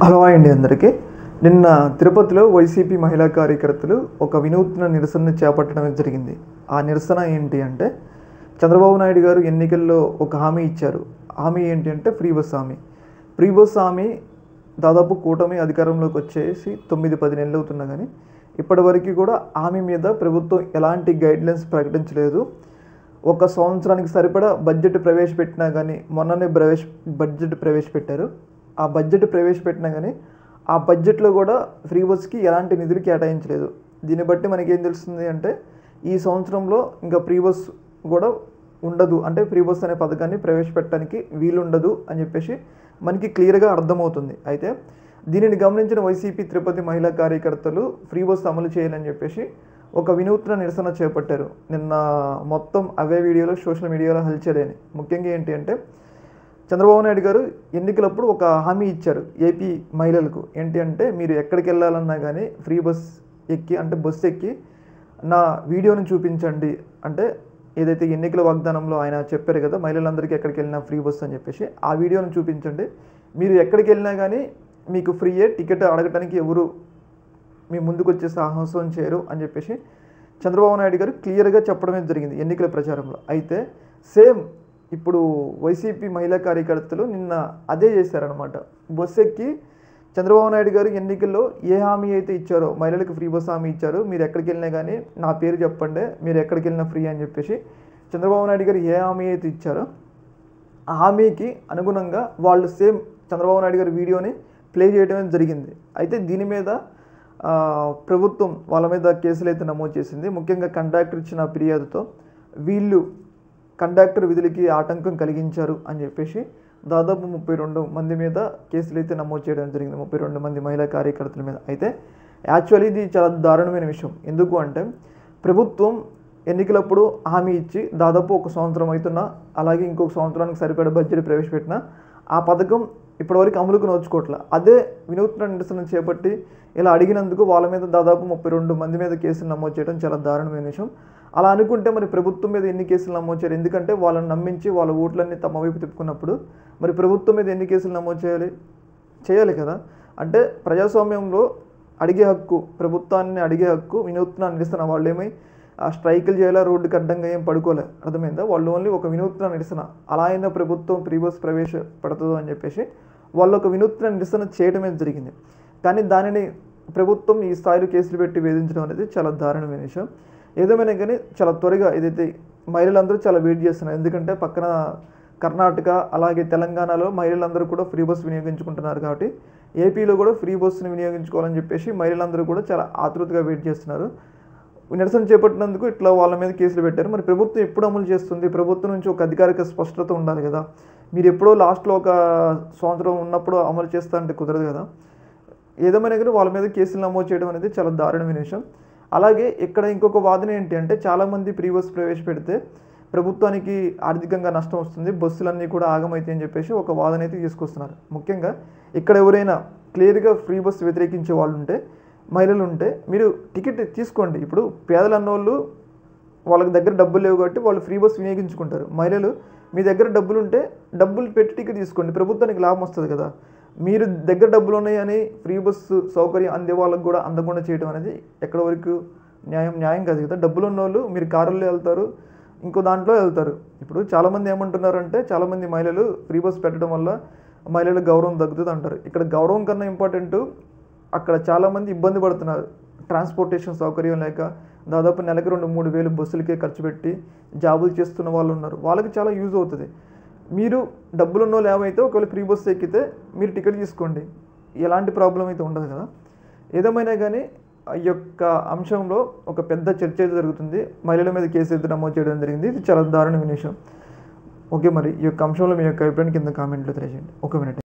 Hello అండి అందరికీ. నిన్న తిరుపతిలో వైసీపీ మహిళా కార్యకర్తలు ఒక వినూత్న నిరసన చేపట్టడం జరిగింది. ఆ నిరసన ఏంటి అంటే, చంద్రబాబు నాయుడు గారు ఎన్నికల్లో ఒక హామీ ఇచ్చారు. హామీ ఏంటి అంటే ఫ్రీ బస్ హామీ. ఫ్రీ బస్ హామీ దాదాపు కూటమి అధికారంలోకి వచ్చేసి 9-10 నెలలు అవుతున్నా కానీ ఇప్పటివరకు కూడా హామీ మీద ప్రభుత్వం ఎలాంటి గైడ్లైన్స్ ప్రకటించలేదు. ఒక సంవత్సరానికి సరిపడా బడ్జెట్ ప్రవేశపెట్టినా కానీ మొన్ననే బడ్జెట్ ప్రవేశపెట్టారు. ఆ బడ్జెట్ ప్రవేశపెట్టినా కానీ ఆ బడ్జెట్లో కూడా ఫ్రీ బస్కి ఎలాంటి నిధులు కేటాయించలేదు. దీన్ని బట్టి మనకేం తెలుస్తుంది అంటే, ఈ సంవత్సరంలో ఇంకా ఫ్రీ బస్ కూడా ఉండదు, అంటే ఫ్రీ బస్ అనే పథకాన్ని ప్రవేశపెట్టడానికి వీలుండదు అని చెప్పేసి మనకి క్లియర్గా అర్థమవుతుంది. అయితే దీనిని గమనించిన వైసీపీ తిరుపతి మహిళా కార్యకర్తలు ఫ్రీ బస్ అమలు చేయాలని చెప్పేసి ఒక వినూత్న నిరసన చేపట్టారు. నిన్న మొత్తం అవే వీడియోలో సోషల్ మీడియాలో హల్చలేని ముఖ్యంగా ఏంటి అంటే, చంద్రబాబు నాయుడు గారు ఎన్నికలప్పుడు ఒక హామీ ఇచ్చారు ఏపీ మహిళలకు. ఏంటి అంటే, మీరు ఎక్కడికి వెళ్ళాలన్నా కానీ ఫ్రీ బస్ ఎక్కి, అంటే బస్సు ఎక్కి నా వీడియోని చూపించండి. అంటే ఏదైతే ఎన్నికల వాగ్దానంలో ఆయన చెప్పారు కదా, మహిళలందరికీ ఎక్కడికి వెళ్ళినా ఫ్రీ బస్ అని చెప్పేసి, ఆ వీడియోని చూపించండి, మీరు ఎక్కడికి వెళ్ళినా కానీ మీకు ఫ్రీయే, టికెట్ అడగటానికి ఎవరు మీ ముందుకు వచ్చే సాహసం చేయరు అని చెప్పేసి చంద్రబాబు నాయుడు గారు క్లియర్గా చెప్పడమే జరిగింది ఎన్నికల ప్రచారంలో. అయితే సేమ్ ఇప్పుడు వైసీపీ మహిళా కార్యకర్తలు నిన్న అదే చేశారనమాట. బస్సు ఎక్కి చంద్రబాబు నాయుడు గారు ఎన్నికల్లో ఏ హామీ అయితే ఇచ్చారో, మహిళలకు ఫ్రీ బస్ హామీ ఇచ్చారు, మీరు ఎక్కడికి వెళ్ళినా కానీ నా పేరు చెప్పండి, మీరు ఎక్కడికి వెళ్ళినా ఫ్రీ అని చెప్పేసి చంద్రబాబు నాయుడు గారు ఏ హామీ అయితే ఇచ్చారో ఆ హామీకి అనుగుణంగా వాళ్ళు సేమ్ చంద్రబాబు నాయుడు గారి వీడియోని ప్లే చేయడమే జరిగింది. అయితే దీని మీద ప్రభుత్వం వాళ్ళ మీద కేసులు అయితే నమోదు చేసింది. ముఖ్యంగా కండక్టర్ ఇచ్చిన ఫిర్యాదుతో వీళ్ళు కండక్టర్ విధులకి ఆటంకం కలిగించారు అని చెప్పేసి దాదాపు 32 మంది మీద కేసులు అయితే నమోదు చేయడం జరిగింది, 32 మంది మహిళా కార్యకర్తల మీద. అయితే యాక్చువల్లీ ఇది చాలా దారుణమైన విషయం. ఎందుకు అంటే, ప్రభుత్వం ఎన్నికలప్పుడు హామీ ఇచ్చి దాదాపు ఒక సంవత్సరం అవుతున్నా, అలాగే ఇంకొక సంవత్సరానికి సరిపడా బడ్జెట్ ప్రవేశపెట్టిన ఆ పథకం ఇప్పటివరకు అమలుకు నోచుకోవట్ల. అదే వినూత్న నిరసన చేపట్టి ఇలా అడిగినందుకు వాళ్ళ మీద దాదాపు 32 మంది మీద కేసులు నమోదు చేయడం చాలా దారుణమైన విషయం. అలా అనుకుంటే మరి ప్రభుత్వం మీద ఎన్ని కేసులు నమోదు చేయాలి? ఎందుకంటే వాళ్ళని నమ్మించి వాళ్ళ ఓట్లన్నీ తమ వైపు తిప్పుకున్నప్పుడు మరి ప్రభుత్వం మీద ఎన్ని కేసులు నమోదు చేయాలి కదా. అంటే ప్రజాస్వామ్యంలో అడిగే హక్కు, ప్రభుత్వాన్ని అడిగే హక్కు, వినూత్న నిరసన. వాళ్ళేమీ స్ట్రైకులు చేయాలా, రోడ్డుకి అడ్డంగా ఏం పడుకోలే, అర్థమైందా? వాళ్ళు ఓన్లీ ఒక వినూత్న నిరసన. అలా అయినా ప్రభుత్వం ఫ్రీ బస్ ప్రవేశపెడతాదు అని చెప్పేసి వాళ్ళు ఒక వినూత్న నిరసన చేయడమే జరిగింది. కానీ దానిని ప్రభుత్వం ఈ స్థాయిలో కేసులు పెట్టి వేధించడం అనేది చాలా దారుణమైన విషయం. ఏదేమైనా కానీ చాలా త్వరగా ఏదైతే మహిళలందరూ చాలా వెయిట్ చేస్తున్నారు. ఎందుకంటే పక్కన కర్ణాటక అలాగే తెలంగాణలో మహిళలందరూ కూడా ఫ్రీ బస్ వినియోగించుకుంటున్నారు. కాబట్టి ఏపీలో కూడా ఫ్రీ బస్సుని వినియోగించుకోవాలని చెప్పేసి మహిళలందరూ కూడా చాలా ఆతృతగా వెయిట్ చేస్తున్నారు. నిరసన చేపట్టినందుకు ఇట్లా వాళ్ళ మీద కేసులు పెట్టారు. మరి ప్రభుత్వం ఎప్పుడు అమలు చేస్తుంది? ప్రభుత్వం నుంచి ఒక అధికారిక స్పష్టత ఉండాలి కదా. మీరు ఎప్పుడో లాస్ట్లో ఒక సంవత్సరం ఉన్నప్పుడు అమలు చేస్తా అంటే కుదరదు కదా. ఏదేమైనా కానీ వాళ్ళ మీద కేసులు నమోదు చేయడం అనేది చాలా దారుణమైన విషయం. అలాగే ఇక్కడ ఇంకొక వాదన ఏంటి అంటే, చాలామంది ఫ్రీ బస్ ప్రవేశపెడితే ప్రభుత్వానికి ఆర్థికంగా నష్టం వస్తుంది, బస్సులన్నీ కూడా ఆగమైతాయి అని చెప్పేసి ఒక వాదన అయితే తీసుకొస్తున్నారు. ముఖ్యంగా ఇక్కడ ఎవరైనా క్లియర్గా ఫ్రీ బస్ వ్యతిరేకించే వాళ్ళు ఉంటే, మహిళలు ఉంటే, మీరు టికెట్ తీసుకోండి. ఇప్పుడు పేదలు అన్నోళ్ళు వాళ్ళకి దగ్గర డబ్బులు లేవు కాబట్టి వాళ్ళు ఫ్రీ బస్ వినియోగించుకుంటారు. మహిళలు మీ దగ్గర డబ్బులు ఉంటే డబ్బులు పెట్టి టికెట్ తీసుకోండి, ప్రభుత్వానికి లాభం వస్తుంది కదా. మీరు దగ్గర డబ్బులు ఉన్నాయని ఫ్రీ బస్సు సౌకర్యం అందే వాళ్ళకు కూడా అందకుండా చేయడం అనేది ఎక్కడ వరకు న్యాయం కాదు కదా. డబ్బులు ఉన్న వాళ్ళు మీరు కారుల్లో వెళ్తారు, ఇంకో దాంట్లో వెళ్తారు. ఇప్పుడు చాలామంది ఏమంటున్నారంటే, చాలామంది మహిళలు ఫ్రీ బస్ పెట్టడం వల్ల మహిళలకు గౌరవం తగ్గుతుంది అంటారు. ఇక్కడ గౌరవం కన్నా ఇంపార్టెంట్, అక్కడ చాలామంది ఇబ్బంది పడుతున్నారు. ట్రాన్స్పోర్టేషన్ సౌకర్యం లేక దాదాపు నెలకు 2-3 వేలు బస్సులకే ఖర్చు పెట్టి జాబులు చేస్తున్న వాళ్ళు ఉన్నారు. వాళ్ళకి చాలా యూజ్ అవుతుంది. మీరు డబ్బులు ఉన్న వాళ్ళు ఏమైతే ఒకవేళ ఫ్రీ బస్సు ఎక్కితే మీరు టికెట్ తీసుకోండి, ఎలాంటి ప్రాబ్లం అయితే ఉండదు కదా. ఏదేమైనా కానీ ఈ యొక్క అంశంలో ఒక పెద్ద చర్చ అయితే జరుగుతుంది. మహిళల మీద కేసు అయితే నమోదు చేయడం జరిగింది. ఇది చాలా దారుణమైన విషయం. ఓకే, మరి ఈ యొక్క అంశంలో మీ యొక్క అభిప్రాయం కింద కామెంట్లో తెలియజేయండి. ఒక మినిట్.